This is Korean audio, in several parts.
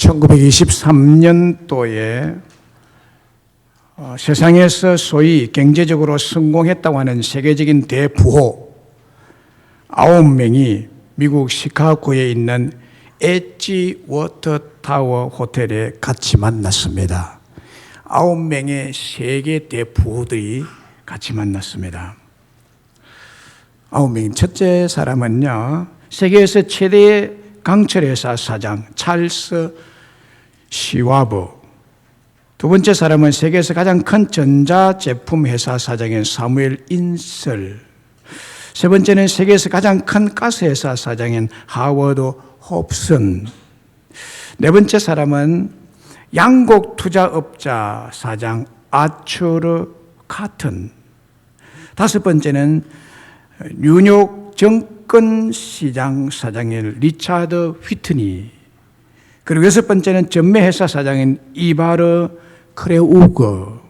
1923년도에 세상에서 소위 경제적으로 성공했다고 하는 세계적인 대부호 9명이 미국 시카고에 있는 엣지 워터타워 호텔에 같이 만났습니다. 9명의 세계 대부호들이 같이 만났습니다. 9명. 첫째 사람은요, 세계에서 최대의 강철회사 사장 찰스 시와브. 두 번째 사람은 세계에서 가장 큰 전자제품 회사 사장인 사무엘 인설. 세 번째는 세계에서 가장 큰 가스회사 사장인 하워드 홉슨. 네 번째 사람은 양곡 투자업자 사장 아처르 카튼. 다섯 번째는 뉴욕 정권시장 사장인 리차드 휘트니. 그리고 여섯 번째는 전매회사 사장인 이바르 크레우거.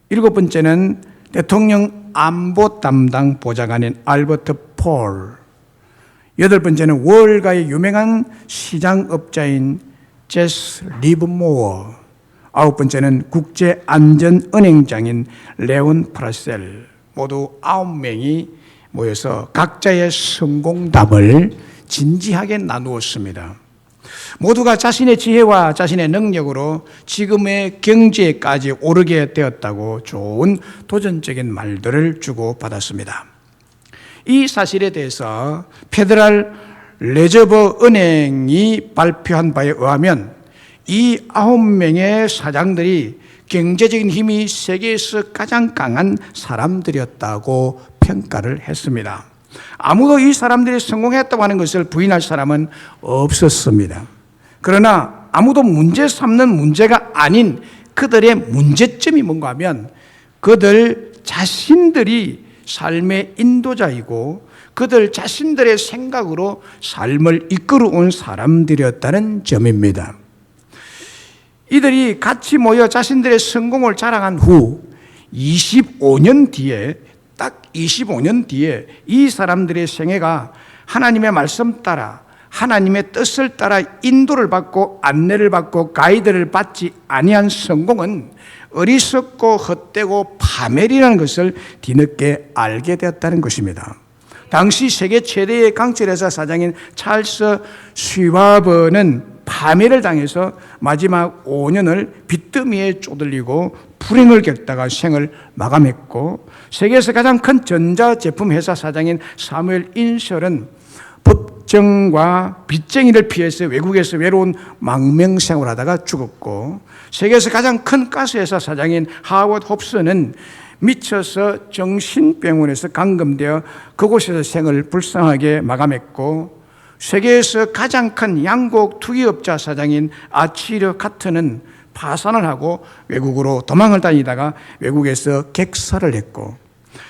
일곱 번째는 대통령 안보 담당 보좌관인 알버트 폴. 여덟 번째는 월가의 유명한 시장업자인 제스 리브모어. 아홉 번째는 국제안전은행장인 레온 프라셀. 모두 9명이 모여서 각자의 성공담을 진지하게 나누었습니다. 모두가 자신의 지혜와 자신의 능력으로 지금의 경지에까지 오르게 되었다고 좋은 도전적인 말들을 주고받았습니다. 이 사실에 대해서 페더럴 레저브 은행이 발표한 바에 의하면 이 9명의 사장들이 경제적인 힘이 세계에서 가장 강한 사람들이었다고 평가를 했습니다. 아무도 이 사람들이 성공했다고 하는 것을 부인할 사람은 없었습니다. 그러나 아무도 문제 삼는 문제가 아닌 그들의 문제점이 뭔가 하면 그들 자신들이 삶의 인도자이고 그들 자신들의 생각으로 삶을 이끌어온 사람들이었다는 점입니다. 이들이 같이 모여 자신들의 성공을 자랑한 후 25년 뒤에 딱 25년 뒤에 이 사람들의 생애가 하나님의 말씀 따라 하나님의 뜻을 따라 인도를 받고 안내를 받고 가이드를 받지 아니한 성공은 어리석고 헛되고 파멸이라는 것을 뒤늦게 알게 되었다는 것입니다. 당시 세계 최대의 강철회사 사장인 찰스 슈와브는 파멸을 당해서 마지막 5년을 빚더미에 쪼들리고 불행을 겪다가 생을 마감했고, 세계에서 가장 큰 전자제품 회사 사장인 사무엘 인설은 법정과 빚쟁이를 피해서 외국에서 외로운 망명생활을 하다가 죽었고, 세계에서 가장 큰 가스회사 사장인 하워드 홉슨은 미쳐서 정신병원에서 감금되어 그곳에서 생을 불쌍하게 마감했고, 세계에서 가장 큰 양곡 투기업자 사장인 아치르 카트는 파산을 하고 외국으로 도망을 다니다가 외국에서 객사를 했고,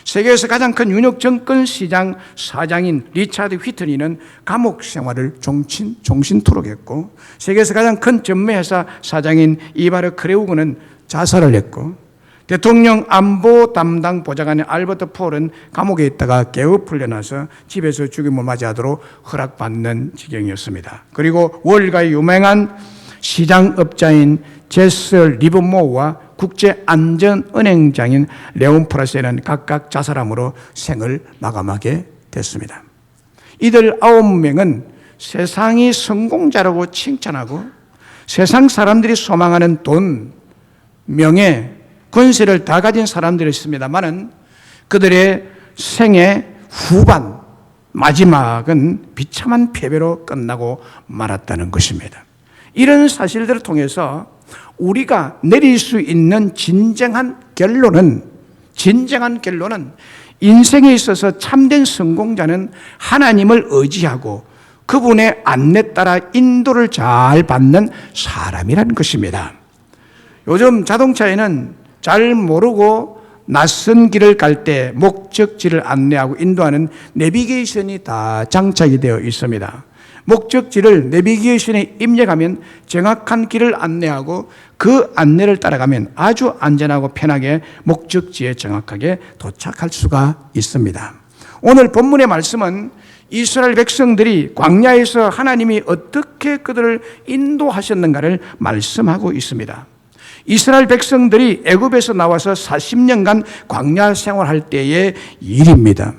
세계에서 가장 큰 뉴욕 정권시장 사장인 리차드 휘트니는 감옥 생활을 종신토록 했고, 세계에서 가장 큰 전매회사 사장인 이바르 크레우그는 자살을 했고, 대통령 안보 담당 보좌관인 알버트 폴은 감옥에 있다가 개업 풀려나서 집에서 죽임을 맞이하도록 허락받는 지경이었습니다. 그리고 월가의 유명한 시장업자인 제스 리브모어와 국제안전은행장인 레온 프라셀은 각각 자살함으로 생을 마감하게 됐습니다. 이들 9명은 세상이 성공자라고 칭찬하고 세상 사람들이 소망하는 돈, 명예, 권세를 다 가진 사람들이었습니다만은 그들의 생애 후반, 마지막은 비참한 패배로 끝나고 말았다는 것입니다. 이런 사실들을 통해서 우리가 내릴 수 있는 진정한 결론은 인생에 있어서 참된 성공자는 하나님을 의지하고 그분의 안내 따라 인도를 잘 받는 사람이라는 것입니다. 요즘 자동차에는 잘 모르고 낯선 길을 갈 때 목적지를 안내하고 인도하는 내비게이션이 다 장착이 되어 있습니다. 목적지를 내비게이션에 입력하면 정확한 길을 안내하고 그 안내를 따라가면 아주 안전하고 편하게 목적지에 정확하게 도착할 수가 있습니다. 오늘 본문의 말씀은 이스라엘 백성들이 광야에서 하나님이 어떻게 그들을 인도하셨는가를 말씀하고 있습니다. 이스라엘 백성들이 애굽에서 나와서 40년간 광야 생활할 때의 일입니다.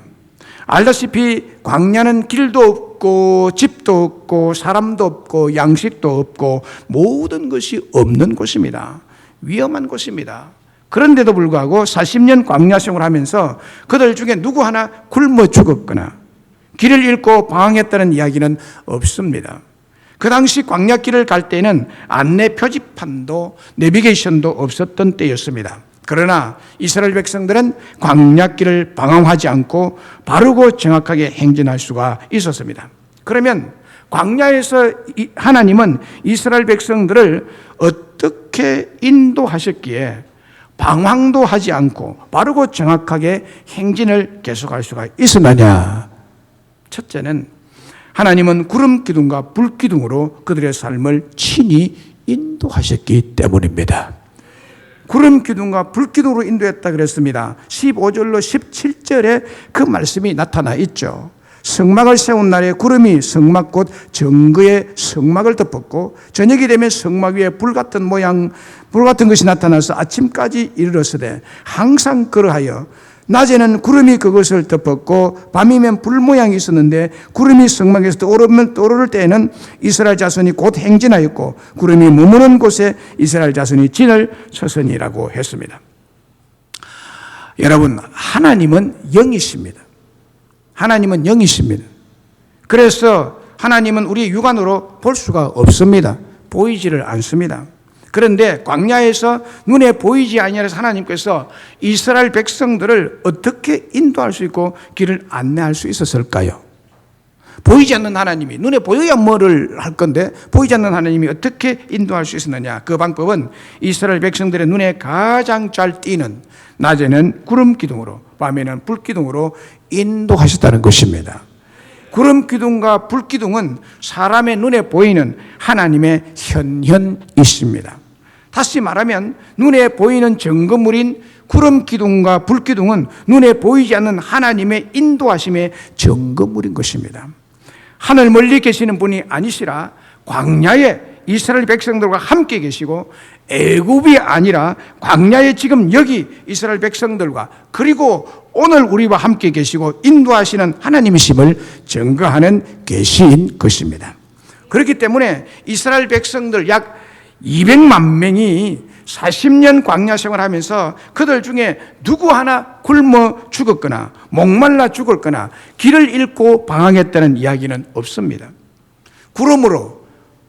알다시피 광야는 길도 없고 집도 없고 사람도 없고 양식도 없고 모든 것이 없는 곳입니다. 위험한 곳입니다. 그런데도 불구하고 40년 광야 생활을 하면서 그들 중에 누구 하나 굶어 죽었거나 길을 잃고 방황했다는 이야기는 없습니다. 그 당시 광야길을 갈 때는 안내 표지판도 내비게이션도 없었던 때였습니다. 그러나 이스라엘 백성들은 광야길을 방황하지 않고 바르고 정확하게 행진할 수가 있었습니다. 그러면 광야에서 하나님은 이스라엘 백성들을 어떻게 인도하셨기에 방황도 하지 않고 바르고 정확하게 행진을 계속할 수가 있었느냐? 첫째는 하나님은 구름 기둥과 불 기둥으로 그들의 삶을 친히 인도하셨기 때문입니다. 구름 기둥과 불 기둥으로 인도했다 그랬습니다. 15절로 17절에 그 말씀이 나타나 있죠. 성막을 세운 날에 구름이 성막 곧 정그의 성막을 덮었고 저녁이 되면 성막 위에 불 같은 것이 나타나서 아침까지 이르렀으되 항상 그러하여 낮에는 구름이 그것을 덮었고 밤이면 불 모양이 있었는데 구름이 성막에서 떠오를 때에는 이스라엘 자손이 곧 행진하였고 구름이 머무는 곳에 이스라엘 자손이 진을 쳤으니라고 했습니다. 여러분, 하나님은 영이십니다. 하나님은 영이십니다. 그래서 하나님은 우리 육안으로 볼 수가 없습니다. 보이지를 않습니다. 그런데 광야에서 눈에 보이지 아니하여서 하나님께서 이스라엘 백성들을 어떻게 인도할 수 있고 길을 안내할 수 있었을까요? 보이지 않는 하나님이, 눈에 보여야 뭐를 할 건데 보이지 않는 하나님이 어떻게 인도할 수 있었느냐? 그 방법은 이스라엘 백성들의 눈에 가장 잘 띄는 낮에는 구름 기둥으로 밤에는 불 기둥으로 인도하셨다는 것입니다. 구름 기둥과 불 기둥은 사람의 눈에 보이는 하나님의 현현이십니다. 다시 말하면 눈에 보이는 증거물인 구름 기둥과 불 기둥은 눈에 보이지 않는 하나님의 인도하심의 증거물인 것입니다. 하늘 멀리 계시는 분이 아니시라 광야에 이스라엘 백성들과 함께 계시고 애굽이 아니라 광야에 지금 여기 이스라엘 백성들과 그리고 오늘 우리와 함께 계시고 인도하시는 하나님이심을 증거하는 계시인 것입니다. 그렇기 때문에 이스라엘 백성들 약 200만 명이 40년 광야 생활하면서 그들 중에 누구 하나 굶어 죽었거나 목말라 죽었거나 길을 잃고 방황했다는 이야기는 없습니다. 구름으로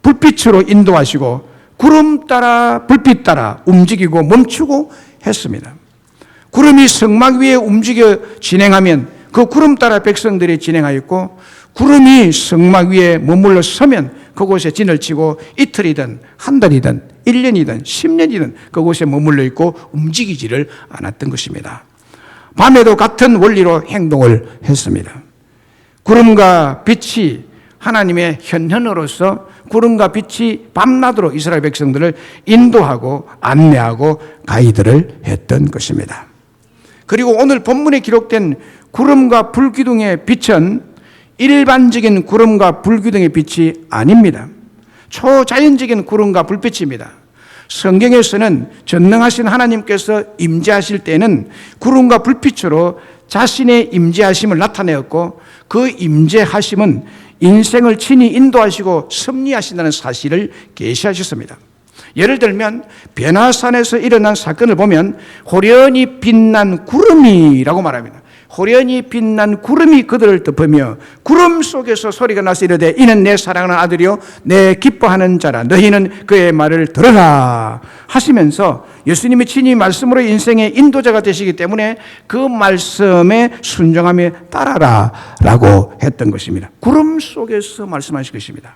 불빛으로 인도하시고 구름 따라 불빛 따라 움직이고 멈추고 했습니다. 구름이 성막 위에 움직여 진행하면 그 구름 따라 백성들이 진행하였고 구름이 성막 위에 머물러 서면 그곳에 진을 치고 이틀이든 한 달이든 1년이든 10년이든 그곳에 머물러 있고 움직이지를 않았던 것입니다. 밤에도 같은 원리로 행동을 했습니다. 구름과 빛이 하나님의 현현으로서 구름과 빛이 밤낮으로 이스라엘 백성들을 인도하고 안내하고 가이드를 했던 것입니다. 그리고 오늘 본문에 기록된 구름과 불기둥의 빛은 일반적인 구름과 불기둥의 빛이 아닙니다. 초자연적인 구름과 불빛입니다. 성경에서는 전능하신 하나님께서 임재하실 때는 구름과 불빛으로 자신의 임재하심을 나타내었고 그 임재하심은 인생을 친히 인도하시고 섭리하신다는 사실을 계시하셨습니다. 예를 들면 변화산에서 일어난 사건을 보면 호련히 빛난 구름이라고 말합니다. 호련히 빛난 구름이 그들을 덮으며 구름 속에서 소리가 나서 이르되 이는 내 사랑하는 아들이요 내 기뻐하는 자라 너희는 그의 말을 들으라 하시면서 예수님이 친히 말씀으로 인생의 인도자가 되시기 때문에 그 말씀에 순종하며 따라라 라고 했던 것입니다. 구름 속에서 말씀하신 것입니다.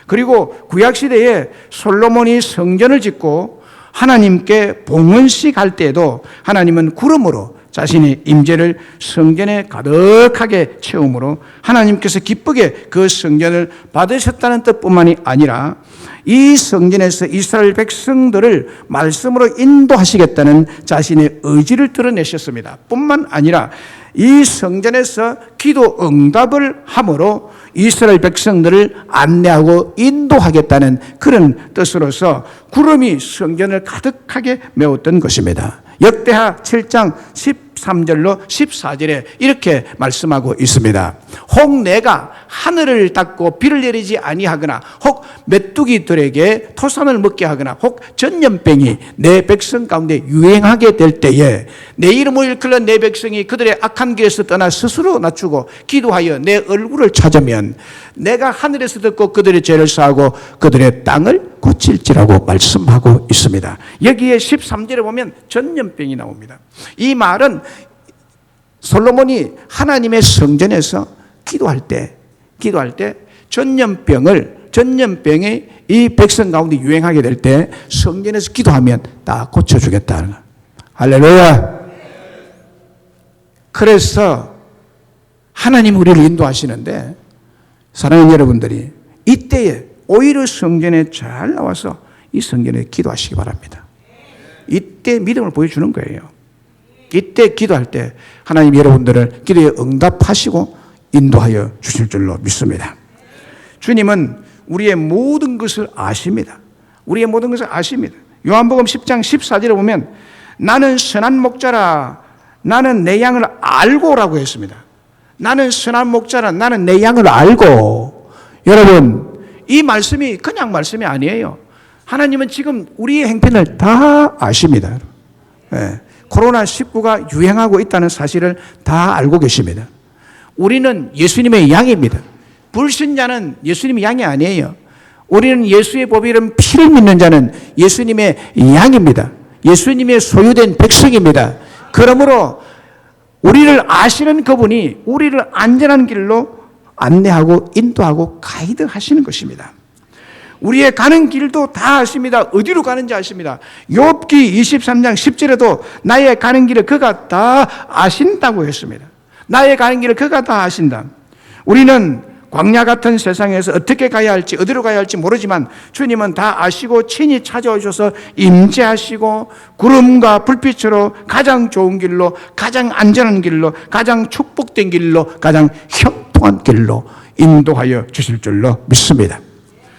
그리고 구약시대에 솔로몬이 성전을 짓고 하나님께 봉헌식 할 때에도 하나님은 구름으로 자신의 임재를 성전에 가득하게 채움으로 하나님께서 기쁘게 그 성전을 받으셨다는 뜻뿐만이 아니라 이 성전에서 이스라엘 백성들을 말씀으로 인도하시겠다는 자신의 의지를 드러내셨습니다. 뿐만 아니라 이 성전에서 기도 응답을 함으로 이스라엘 백성들을 안내하고 인도하겠다는 그런 뜻으로서 구름이 성전을 가득하게 메웠던 것입니다. 역대하 7장 13절로 14절에 이렇게 말씀하고 있습니다. 혹 내가 하늘을 닫고 비를 내리지 아니하거나 혹 메뚜기들에게 토산을 먹게 하거나 혹 전염병이 내 백성 가운데 유행하게 될 때에 내 이름을 일컬는 내 백성이 그들의 악한 길에서 떠나 스스로 낮추고 기도하여 내 얼굴을 찾으면 내가 하늘에서 듣고 그들의 죄를 사하고 그들의 땅을 고칠지라고 말씀하고 있습니다. 여기에 13절에 보면 전염병이 나옵니다. 이 말은 솔로몬이 하나님의 성전에서 기도할 때 전염병이 이 백성 가운데 유행하게 될 때 성전에서 기도하면 다 고쳐주겠다는 거예요. 할렐루야. 그래서 하나님 우리를 인도하시는데 사랑하는 여러분들이 이때에 오히려 성전에 잘 나와서 이 성전에 기도하시기 바랍니다. 이때 믿음을 보여주는 거예요. 이때 기도할 때 하나님 여러분들을 기도에 응답하시고 인도하여 주실 줄로 믿습니다. 주님은 우리의 모든 것을 아십니다. 우리의 모든 것을 아십니다. 요한복음 10장 14절에 보면 나는 선한 목자라 나는 내 양을 알고라고 했습니다. 나는 선한 목자라 나는 내 양을 알고. 여러분 이 말씀이 그냥 말씀이 아니에요. 하나님은 지금 우리의 행편을 다 아십니다. 네. 코로나19가 유행하고 있다는 사실을 다 알고 계십니다. 우리는 예수님의 양입니다. 불신자는 예수님의 양이 아니에요. 우리는 예수의 법에 이른 피를 믿는 자는 예수님의 양입니다. 예수님의 소유된 백성입니다. 그러므로 우리를 아시는 그분이 우리를 안전한 길로 안내하고 인도하고 가이드 하시는 것입니다. 우리의 가는 길도 다 아십니다. 어디로 가는지 아십니다. 욥기 23장 10절에도 나의 가는 길을 그가 다 아신다고 했습니다. 나의 가는 길을 그가 다 아신다. 우리는 광야 같은 세상에서 어떻게 가야 할지 어디로 가야 할지 모르지만 주님은 다 아시고 친히 찾아오셔서 임재하시고 구름과 불빛으로 가장 좋은 길로 가장 안전한 길로 가장 축복된 길로 가장 형통한 길로 인도하여 주실 줄로 믿습니다.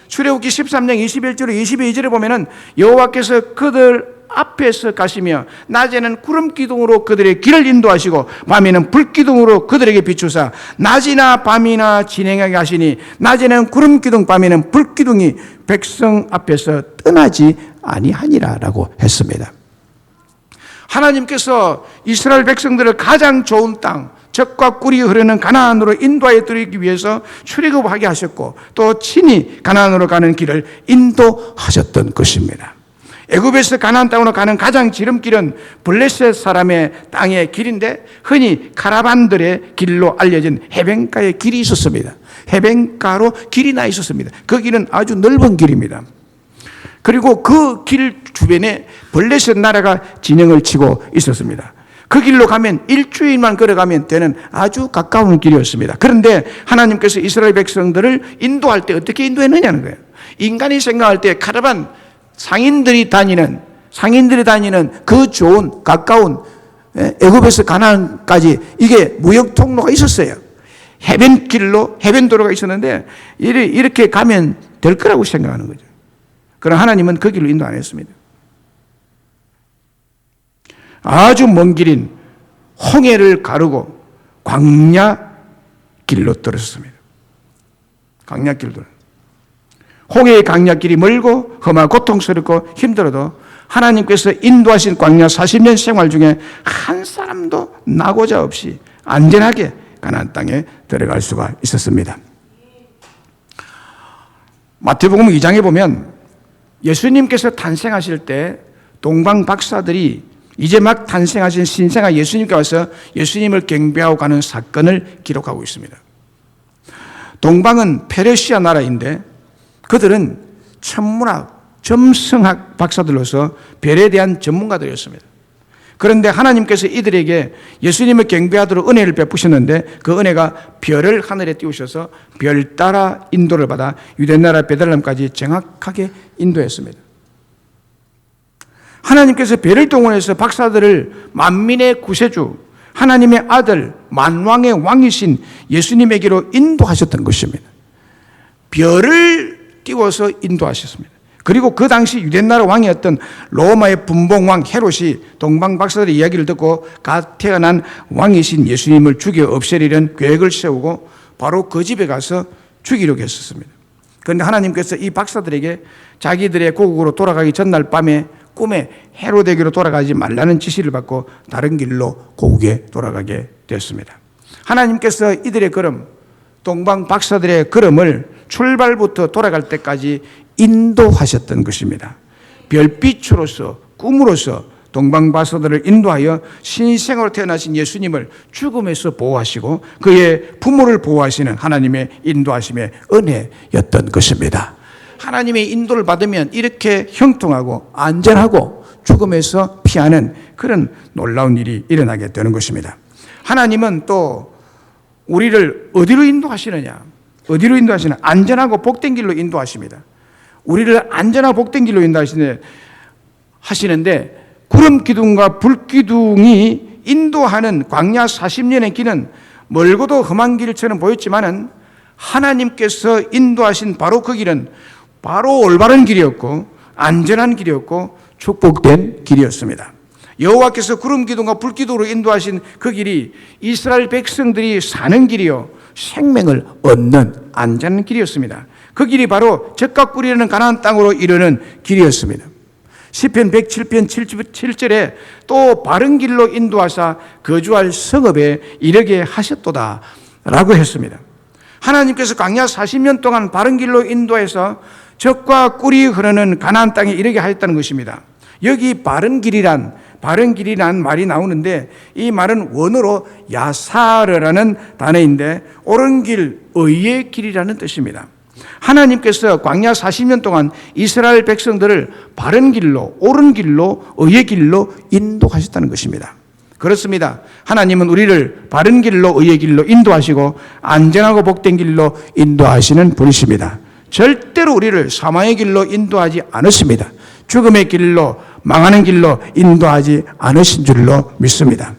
출애굽기 13장 21절로 22절에 보면은 여호와께서 그들 앞에서 가시며 낮에는 구름 기둥으로 그들의 길을 인도하시고 밤에는 불 기둥으로 그들에게 비추사 낮이나 밤이나 진행하게 하시니 낮에는 구름 기둥 밤에는 불 기둥이 백성 앞에서 떠나지 아니하니라라고 했습니다. 하나님께서 이스라엘 백성들을 가장 좋은 땅 젖과 꿀이 흐르는 가나안으로 인도하여 드리기 위해서 출애굽하게 하셨고 또 친히 가나안으로 가는 길을 인도하셨던 것입니다. 애굽에서 가나안 땅으로 가는 가장 지름길은 블레셋 사람의 땅의 길인데 흔히 카라반들의 길로 알려진 해변가의 길이 있었습니다. 해변가로 길이 나 있었습니다. 그 길은 아주 넓은 길입니다. 그리고 그 길 주변에 블레셋 나라가 진영을 치고 있었습니다. 그 길로 가면 일주일만 걸어가면 되는 아주 가까운 길이었습니다. 그런데 하나님께서 이스라엘 백성들을 인도할 때 어떻게 인도했느냐는 거예요. 인간이 생각할 때 카라반 상인들이 다니는 그 좋은 가까운 애굽에서 가나안까지 이게 무역 통로가 있었어요. 해변길로 해변도로가 있었는데 이렇게 가면 될 거라고 생각하는 거죠. 그러나 하나님은 그 길로 인도 안 했습니다. 아주 먼 길인 홍해를 가르고 광야 길로 떨어졌습니다. 광야 길로. 홍해의 광야길이 멀고 험하고 고통스럽고 힘들어도 하나님께서 인도하신 광야 40년 생활 중에 한 사람도 나고자 없이 안전하게 가나안 땅에 들어갈 수가 있었습니다. 마태복음 2장에 보면 예수님께서 탄생하실 때 동방 박사들이 이제 막 탄생하신 신생아 예수님께 와서 예수님을 경배하고 가는 사건을 기록하고 있습니다. 동방은 페르시아 나라인데 그들은 천문학, 점성학 박사들로서 별에 대한 전문가들이었습니다. 그런데 하나님께서 이들에게 예수님을 경배하도록 은혜를 베푸셨는데 그 은혜가 별을 하늘에 띄우셔서 별 따라 인도를 받아 유대나라 베들레헴까지 정확하게 인도했습니다. 하나님께서 별을 동원해서 박사들을 만민의 구세주, 하나님의 아들 만왕의 왕이신 예수님에게로 인도하셨던 것입니다. 별을 띄워서 인도하셨습니다. 그리고 그 당시 유대나라 왕이었던 로마의 분봉왕 헤롯이 동방 박사들의 이야기를 듣고 갓 태어난 왕이신 예수님을 죽여 없애리는 계획을 세우고 바로 그 집에 가서 죽이려고 했었습니다. 그런데 하나님께서 이 박사들에게 자기들의 고국으로 돌아가기 전날 밤에 꿈에 헤롯에게로 돌아가지 말라는 지시를 받고 다른 길로 고국에 돌아가게 됐습니다. 하나님께서 이들의 걸음, 동방 박사들의 걸음을 출발부터 돌아갈 때까지 인도하셨던 것입니다. 별빛으로서 꿈으로서 동방 박사들을 인도하여 신생으로 태어나신 예수님을 죽음에서 보호하시고 그의 부모를 보호하시는 하나님의 인도하심의 은혜였던 것입니다. 하나님의 인도를 받으면 이렇게 형통하고 안전하고 죽음에서 피하는 그런 놀라운 일이 일어나게 되는 것입니다. 하나님은 또 우리를 어디로 인도하시느냐? 어디로 인도하시느냐? 안전하고 복된 길로 인도하십니다. 우리를 안전하고 복된 길로 인도하시는데 구름 기둥과 불 기둥이 인도하는 광야 40년의 길은 멀고도 험한 길처럼 보였지만은 하나님께서 인도하신 바로 그 길은 바로 올바른 길이었고 안전한 길이었고 축복된 길이었습니다. 여호와께서 구름 기둥과 불 기둥으로 인도하신 그 길이 이스라엘 백성들이 사는 길이요 생명을 얻는 안전한 길이었습니다. 그 길이 바로 젖과 꿀이 흐르는 가나안 땅으로 이르는 길이었습니다. 시편 107편 7절에 또 바른 길로 인도하사 거주할 성읍에 이르게 하셨도다 라고 했습니다. 하나님께서 광야 40년 동안 바른 길로 인도해서 젖과 꿀이 흐르는 가나안 땅에 이르게 하셨다는 것입니다. 여기 바른 길이란 말이 나오는데 이 말은 원어로 야사르라는 단어인데 옳은 길, 의의 길이라는 뜻입니다. 하나님께서 광야 40년 동안 이스라엘 백성들을 바른 길로, 옳은 길로, 의의 길로 인도하셨다는 것입니다. 그렇습니다. 하나님은 우리를 바른 길로, 의의 길로 인도하시고 안전하고 복된 길로 인도하시는 분이십니다. 절대로 우리를 사망의 길로 인도하지 않으십니다. 죽음의 길로, 망하는 길로 인도하지 않으신 줄로 믿습니다.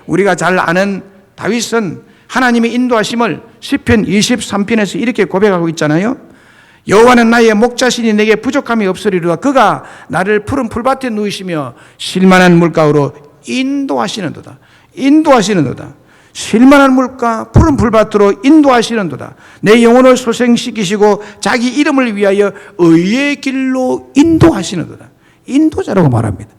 우리가 잘 아는 다윗은 하나님의 인도하심을 시편 23편에서 이렇게 고백하고 있잖아요. 여호와는 나의 목자시니 내게 부족함이 없으리로다. 그가 나를 푸른 풀밭에 누이시며 쉴만한 물가로 인도하시는도다. 쉴만한 물가, 푸른 풀밭으로 인도하시는도다. 내 영혼을 소생시키시고 자기 이름을 위하여 의의 길로 인도하시는도다. 인도자라고 말합니다.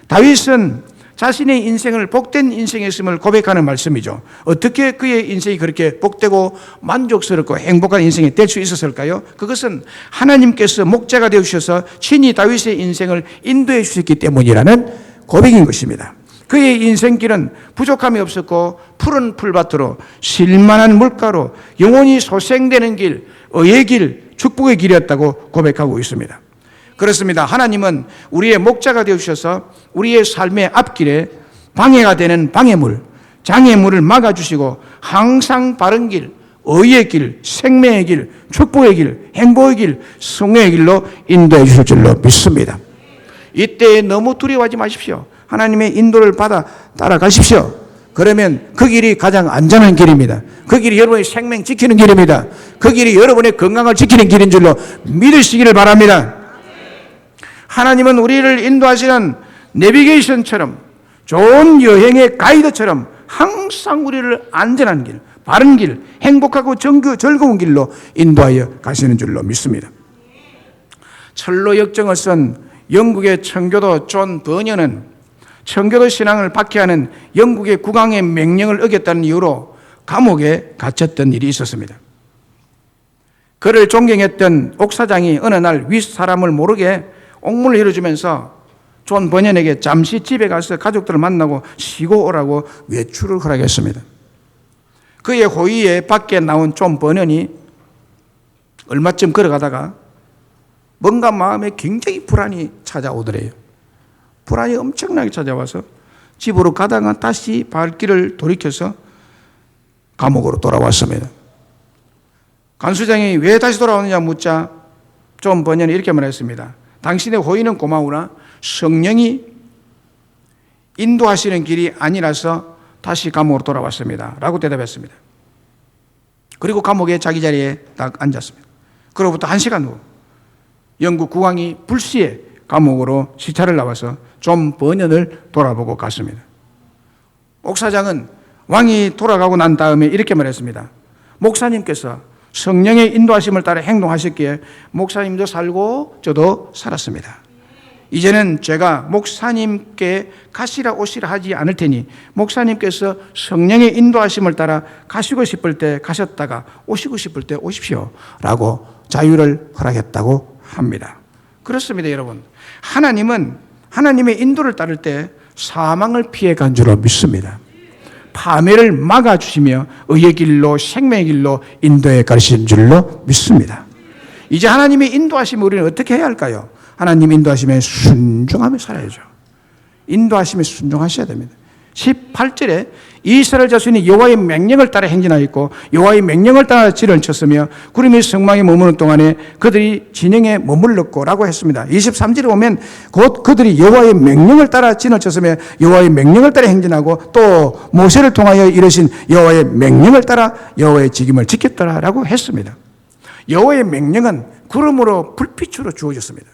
다윗은 자신의 인생을 복된 인생이었음을 고백하는 말씀이죠. 어떻게 그의 인생이 그렇게 복되고 만족스럽고 행복한 인생이 될 수 있었을까요? 그것은 하나님께서 목자가 되어주셔서 친히 다윗의 인생을 인도해 주셨기 때문이라는 고백인 것입니다. 그의 인생길은 부족함이 없었고 푸른 풀밭으로 쉴만한 물가로 영혼이 소생되는 길, 의의 길, 축복의 길이었다고 고백하고 있습니다. 그렇습니다. 하나님은 우리의 목자가 되어주셔서 우리의 삶의 앞길에 방해가 되는 방해물, 장애물을 막아주시고 항상 바른 길, 의의 길, 생명의 길, 축복의 길, 행복의 길, 승리의 길로 인도해 주실 줄로 믿습니다. 이때 너무 두려워하지 마십시오. 하나님의 인도를 받아 따라가십시오. 그러면 그 길이 가장 안전한 길입니다. 그 길이 여러분의 생명 지키는 길입니다. 그 길이 여러분의 건강을 지키는 길인 줄로 믿으시기를 바랍니다. 하나님은 우리를 인도하시는 내비게이션처럼 좋은 여행의 가이드처럼 항상 우리를 안전한 길, 바른 길, 행복하고 즐거운 길로 인도하여 가시는 줄로 믿습니다. 철로 역정을 쓴 영국의 청교도 존 버녀는 청교도 신앙을 박해하는 영국의 국왕의 명령을 어겼다는 이유로 감옥에 갇혔던 일이 있었습니다. 그를 존경했던 옥사장이 어느 날 윗사람을 모르게 옥문을 열어주면서 존 버년에게 잠시 집에 가서 가족들을 만나고 쉬고 오라고 외출을 허락했습니다. 그의 호의에 밖에 나온 존 버년이 얼마쯤 걸어가다가 뭔가 마음에 굉장히 불안이 찾아오더래요. 불안이 엄청나게 찾아와서 집으로 가다가 다시 발길을 돌이켜서 감옥으로 돌아왔습니다. 간수장이 왜 다시 돌아오느냐 묻자 존 버년이 이렇게 말했습니다. 당신의 호의는 고마우나 성령이 인도하시는 길이 아니라서 다시 감옥으로 돌아왔습니다. 라고 대답했습니다. 그리고 감옥에 자기 자리에 딱 앉았습니다. 그로부터 1시간 후 영국 국왕이 불시에 감옥으로 시찰을 나와서 존 버년을 돌아보고 갔습니다. 목사장은 왕이 돌아가고 난 다음에 이렇게 말했습니다. 목사님께서 성령의 인도하심을 따라 행동하셨기에 목사님도 살고 저도 살았습니다. 이제는 제가 목사님께 가시라 오시라 하지 않을 테니 목사님께서 성령의 인도하심을 따라 가시고 싶을 때 가셨다가 오시고 싶을 때 오십시오 라고 자유를 허락했다고 합니다. 그렇습니다, 여러분. 하나님은 하나님의 인도를 따를 때 사망을 피해 간 줄로 믿습니다. 파멸을 막아주시며 의의 길로 생명의 길로 인도해 가르치는 줄로 믿습니다. 이제 하나님의 인도하심을 우리는 어떻게 해야 할까요? 하나님 인도하심에 순종하며 살아야죠. 인도하심에 순종하셔야 됩니다. 18절에 이스라엘 자손이 여호와의 명령을 따라 행진하였고 여호와의 명령을 따라 진을 쳤으며 구름이 성막에 머무는 동안에 그들이 진영에 머물렀고 라고 했습니다. 23절에 보면 곧 그들이 여호와의 명령을 따라 진을 쳤으며 여호와의 명령을 따라 행진하고 또 모세를 통하여 이르신 여호와의 명령을 따라 여호와의 직임을 지켰더라 라고 했습니다. 여호와의 명령은 구름으로 불빛으로 주어졌습니다.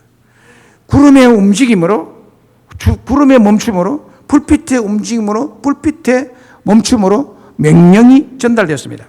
구름의 움직임으로, 구름의 멈춤으로, 불빛의 움직임으로, 불빛의 멈춤으로 명령이 전달되었습니다.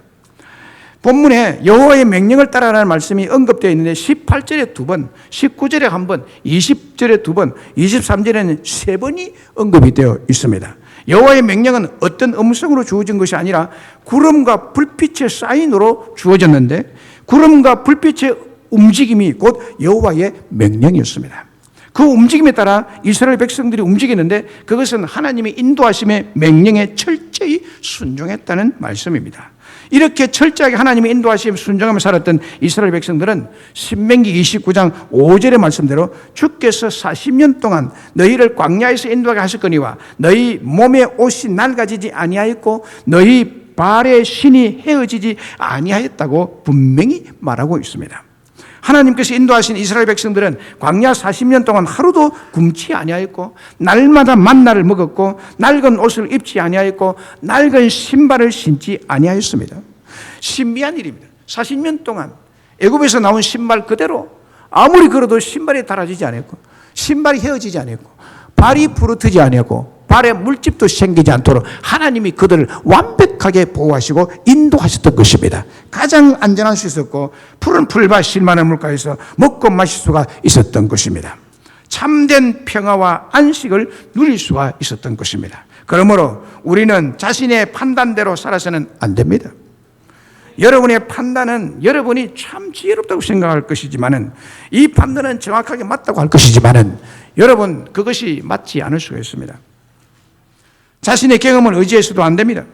본문에 여호와의 명령을 따라라는 말씀이 언급되어 있는데 18절에 2번, 19절에 1번, 20절에 2번, 23절에는 3번이 언급이 되어 있습니다. 여호와의 명령은 어떤 음성으로 주어진 것이 아니라 구름과 불빛의 사인으로 주어졌는데 구름과 불빛의 움직임이 곧 여호와의 명령이었습니다. 그 움직임에 따라 이스라엘 백성들이 움직이는데 그것은 하나님의 인도하심의 명령에 철저히 순종했다는 말씀입니다. 이렇게 철저하게 하나님의 인도하심에 순종하며 살았던 이스라엘 백성들은 신명기 29장 5절의 말씀대로 주께서 40년 동안 너희를 광야에서 인도하게 하셨거니와 너희 몸의 옷이 낡아지지 아니하였고 너희 발의 신이 헤어지지 아니하였다고 분명히 말하고 있습니다. 하나님께서 인도하신 이스라엘 백성들은 광야 40년 동안 하루도 굶지 아니하였고 날마다 만나를 먹었고 낡은 옷을 입지 아니하였고 낡은 신발을 신지 아니하였습니다. 신비한 일입니다. 40년 동안 애굽에서 나온 신발 그대로 아무리 걸어도 신발이 닳아지지 않았고 신발이 헤어지지 않았고 발이 부르트지 않았고 발에 물집도 생기지 않도록 하나님이 그들을 완벽하게 보호하시고 인도하셨던 것입니다. 가장 안전할 수 있었고 푸른 풀밭 실만한 물가에서 먹고 마실 수가 있었던 것입니다. 참된 평화와 안식을 누릴 수가 있었던 것입니다. 그러므로 우리는 자신의 판단대로 살아서는 안 됩니다. 여러분의 판단은 여러분이 참 지혜롭다고 생각할 것이지만은 이 판단은 정확하게 맞다고 할 것이지만은 여러분 그것이 맞지 않을 수가 있습니다. 자신의 경험을 의지해서도 안 됩니다.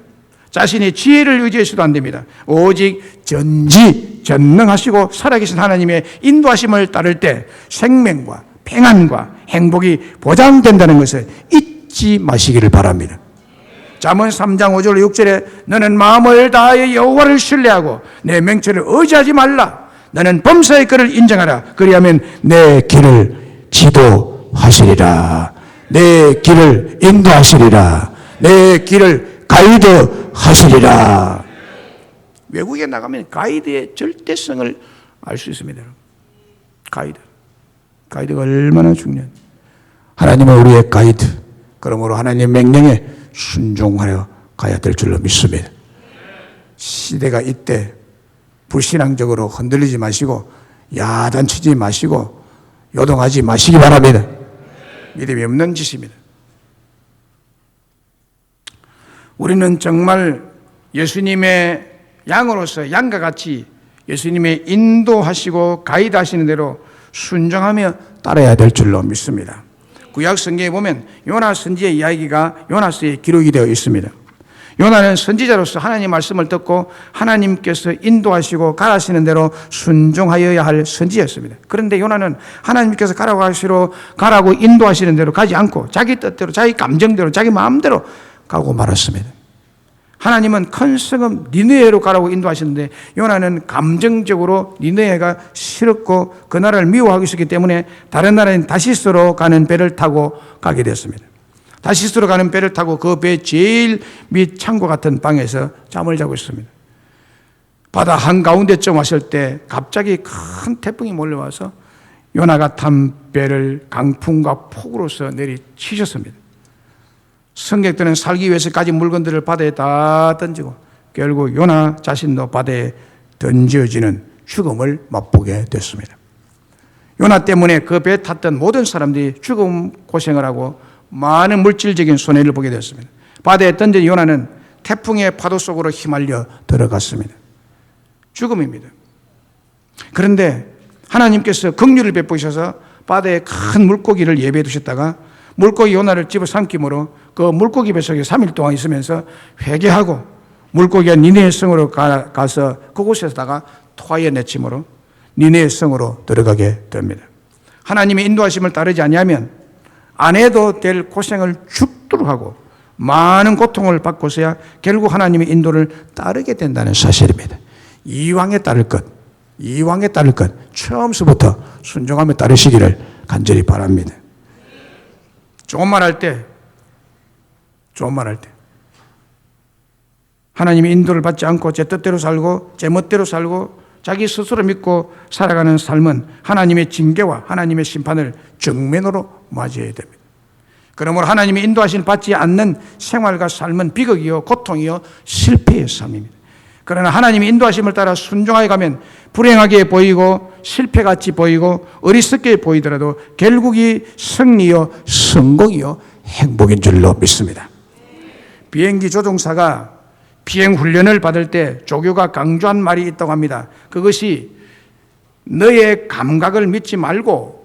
자신의 지혜를 의지해서도 안 됩니다. 오직 전지전능하시고 살아계신 하나님의 인도하심을 따를 때 생명과 평안과 행복이 보장된다는 것을 잊지 마시기를 바랍니다. 잠언 3장 5절 6절에 너는 마음을 다하여 여호와를 신뢰하고 내 명철을 의지하지 말라. 너는 범사의 그를 인정하라. 그리하면 내 길을 지도하시리라. 내 길을 인도하시리라. 내 길을 가이드하시리라. 외국에 나가면 가이드의 절대성을 알 수 있습니다. 가이드가 얼마나 중요한. 하나님은 우리의 가이드. 그러므로 하나님의 명령에 순종하여 가야 될 줄로 믿습니다. 시대가 이때 불신앙적으로 흔들리지 마시고 야단치지 마시고 요동하지 마시기 바랍니다. 믿음이 없는 짓입니다. 우리는 정말 예수님의 양으로서 양과 같이 예수님의 인도하시고 가이드하시는 대로 순종하며 따라야 될 줄로 믿습니다. 구약 성경에 보면 요나 선지의 이야기가 요나서에 기록이 되어 있습니다. 요나는 선지자로서 하나님의 말씀을 듣고 하나님께서 인도하시고 가라시는 대로 순종하여야 할 선지자였습니다. 그런데 요나는 하나님께서 가라고 인도하시는 대로 가지 않고 자기 뜻대로 자기 감정대로 자기 마음대로 가고 말았습니다. 하나님은 큰 성읍 니느웨로 가라고 인도하셨는데 요나는 감정적으로 니느웨가 싫었고 그 나라를 미워하고 있었기 때문에 다른 나라인 다시스로 가는 배를 타고 가게 됐습니다. 다시스로 가는 배를 타고 그 배 제일 밑 창고 같은 방에서 잠을 자고 있습니다. 바다 한가운데쯤 왔을 때 갑자기 큰 태풍이 몰려와서 요나가 탄 배를 강풍과 폭우로서 내리치셨습니다. 승객들은 살기 위해서 가진 물건들을 바다에 다 던지고 결국 요나 자신도 바다에 던져지는 죽음을 맛보게 됐습니다. 요나 때문에 그 배에 탔던 모든 사람들이 죽음 고생을 하고 많은 물질적인 손해를 보게 됐습니다. 바다에 던진 요나는 태풍의 파도 속으로 휘말려 들어갔습니다. 죽음입니다. 그런데 하나님께서 긍휼을 베푸셔서 바다에 큰 물고기를 예배해 두셨다가 물고기 요나를 집어삼킴으로 그 물고기 뱃속에 3일 동안 있으면서 회개하고 물고기가 니네의 성으로 가서 그곳에서다가 토하여 내침으로 니네의 성으로 들어가게 됩니다. 하나님의 인도하심을 따르지 아니하면 안 해도 될 고생을 죽도록 하고 많은 고통을 받고서야 결국 하나님의 인도를 따르게 된다는 사실입니다. 이왕에 따를 것, 처음서부터 순종하며 따르시기를 간절히 바랍니다. 좋은 말 할 때 하나님의 인도를 받지 않고 제 뜻대로 살고 제 멋대로 살고 자기 스스로 믿고 살아가는 삶은 하나님의 징계와 하나님의 심판을 정면으로 맞이해야 됩니다. 그러므로 하나님의 인도하심을 받지 않는 생활과 삶은 비극이요 고통이요 실패의 삶입니다. 그러나 하나님의 인도하심을 따라 순종하여 가면 불행하게 보이고 실패같이 보이고 어리석게 보이더라도 결국이 승리요 성공이요 행복인 줄로 믿습니다. 비행기 조종사가 비행 훈련을 받을 때 조교가 강조한 말이 있다고 합니다. 그것이 너의 감각을 믿지 말고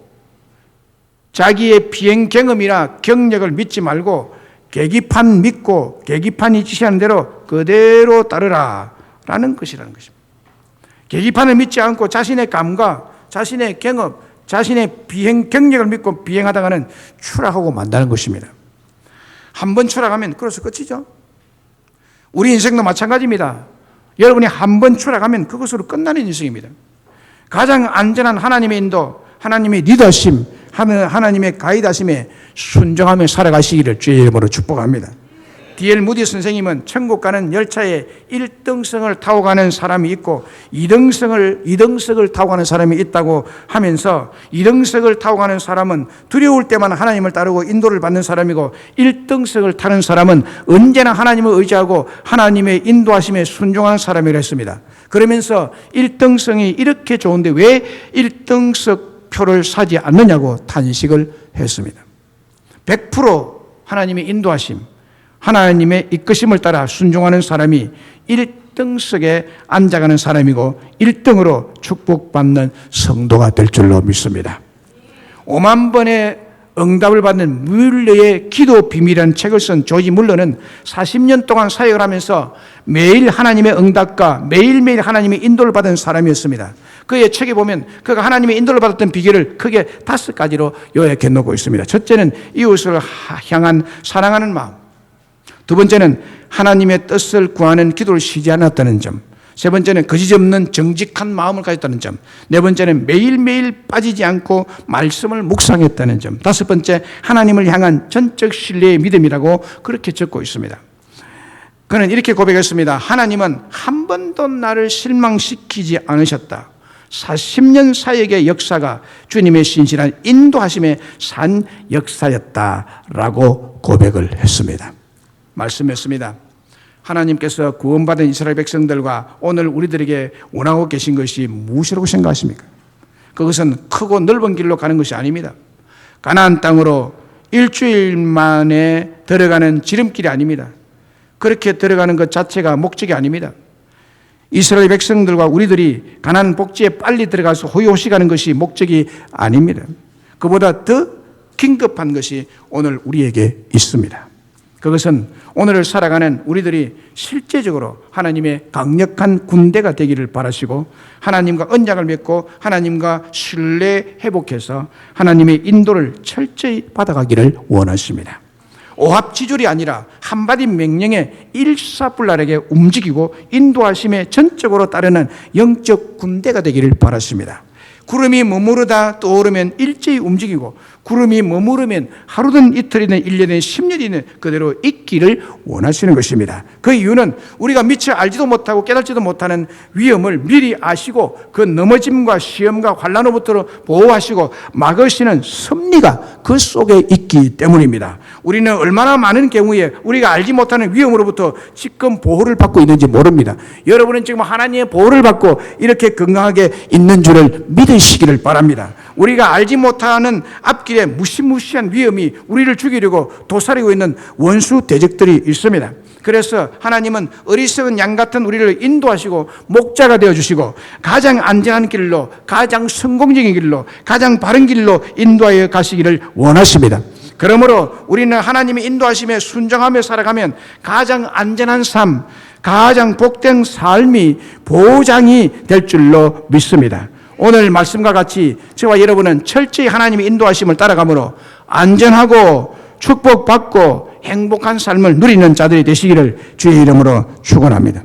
자기의 비행 경험이나 경력을 믿지 말고 계기판 믿고 계기판이 지시하는 대로 그대로 따르라 라는 것이라는 것입니다. 계기판을 믿지 않고 자신의 감각, 자신의 경험, 자신의 비행 경력을 믿고 비행하다가는 추락하고 만다는 것입니다. 한 번 추락하면 그래서 끝이죠. 우리 인생도 마찬가지입니다. 여러분이 한 번 추락하면 그것으로 끝나는 인생입니다. 가장 안전한 하나님의 인도, 하나님의 리더십, 하나님의 가이드하심에 순종하며 살아가시기를 주의 이름으로 축복합니다. D.L. 무디 선생님은 천국 가는 열차에 1등석을 타고 가는 사람이 있고 2등석을 타고 가는 사람이 있다고 하면서 2등석을 타고 가는 사람은 두려울 때만 하나님을 따르고 인도를 받는 사람이고 1등석을 타는 사람은 언제나 하나님을 의지하고 하나님의 인도하심에 순종하는 사람이라고 했습니다. 그러면서 1등석이 이렇게 좋은데 왜 1등석 표를 사지 않느냐고 탄식을 했습니다. 100% 하나님의 인도하심, 하나님의 이끄심을 따라 순종하는 사람이 1등석에 앉아가는 사람이고 1등으로 축복받는 성도가 될 줄로 믿습니다. 5만 번의 응답을 받는 뮬러의 기도 비밀이라는 책을 쓴 조지 물러는 40년 동안 사역을 하면서 매일 하나님의 응답과 매일매일 하나님의 인도를 받은 사람이었습니다. 그의 책에 보면 그가 하나님의 인도를 받았던 비결을 크게 5가지로 요약해 놓고 있습니다. 첫째는 이웃을 향한 사랑하는 마음, 두 번째는 하나님의 뜻을 구하는 기도를 쉬지 않았다는 점, 세 번째는 거짓없는 정직한 마음을 가졌다는 점, 네 번째는 매일매일 빠지지 않고 말씀을 묵상했다는 점, 다섯 번째 하나님을 향한 전적 신뢰의 믿음이라고 그렇게 적고 있습니다. 그는 이렇게 고백했습니다. 하나님은 한 번도 나를 실망시키지 않으셨다. 40년 사역의 역사가 주님의 신실한 인도하심의 산 역사였다라고 고백을 했습니다. 말씀했습니다. 하나님께서 구원받은 이스라엘 백성들과 오늘 우리들에게 원하고 계신 것이 무엇이라고 생각하십니까? 그것은 크고 넓은 길로 가는 것이 아닙니다. 가나안 땅으로 일주일 만에 들어가는 지름길이 아닙니다. 그렇게 들어가는 것 자체가 목적이 아닙니다. 이스라엘 백성들과 우리들이 가나안 복지에 빨리 들어가서 호요시가는 것이 목적이 아닙니다. 그보다 더 긴급한 것이 오늘 우리에게 있습니다. 그것은 오늘을 살아가는 우리들이 실제적으로 하나님의 강력한 군대가 되기를 바라시고 하나님과 언약을 맺고 하나님과 신뢰 회복해서 하나님의 인도를 철저히 받아가기를 원하십니다. 오합지졸이 아니라 한마디 명령에 일사불란하게 움직이고 인도하심에 전적으로 따르는 영적 군대가 되기를 바라십니다. 구름이 머무르다 떠오르면 일제히 움직이고 구름이 머무르면 하루든 이틀이든 1년이든 10년이든 그대로 있기를 원하시는 것입니다. 그 이유는 우리가 미처 알지도 못하고 깨닫지도 못하는 위험을 미리 아시고 그 넘어짐과 시험과 환난으로부터 보호하시고 막으시는 섭리가 그 속에 있기 때문입니다. 우리는 얼마나 많은 경우에 우리가 알지 못하는 위험으로부터 지금 보호를 받고 있는지 모릅니다. 여러분은 지금 하나님의 보호를 받고 이렇게 건강하게 있는 줄을 믿으시기를 바랍니다. 우리가 알지 못하는 앞길에 무시무시한 위험이 우리를 죽이려고 도사리고 있는 원수 대적들이 있습니다. 그래서 하나님은 어리석은 양 같은 우리를 인도하시고 목자가 되어주시고 가장 안전한 길로, 가장 성공적인 길로, 가장 바른 길로 인도하여 가시기를 원하십니다. 그러므로 우리는 하나님의 인도하심에 순종하며 살아가면 가장 안전한 삶, 가장 복된 삶이 보장이 될 줄로 믿습니다. 오늘 말씀과 같이 저와 여러분은 철저히 하나님의 인도하심을 따라가므로 안전하고 축복받고 행복한 삶을 누리는 자들이 되시기를 주의 이름으로 축원합니다.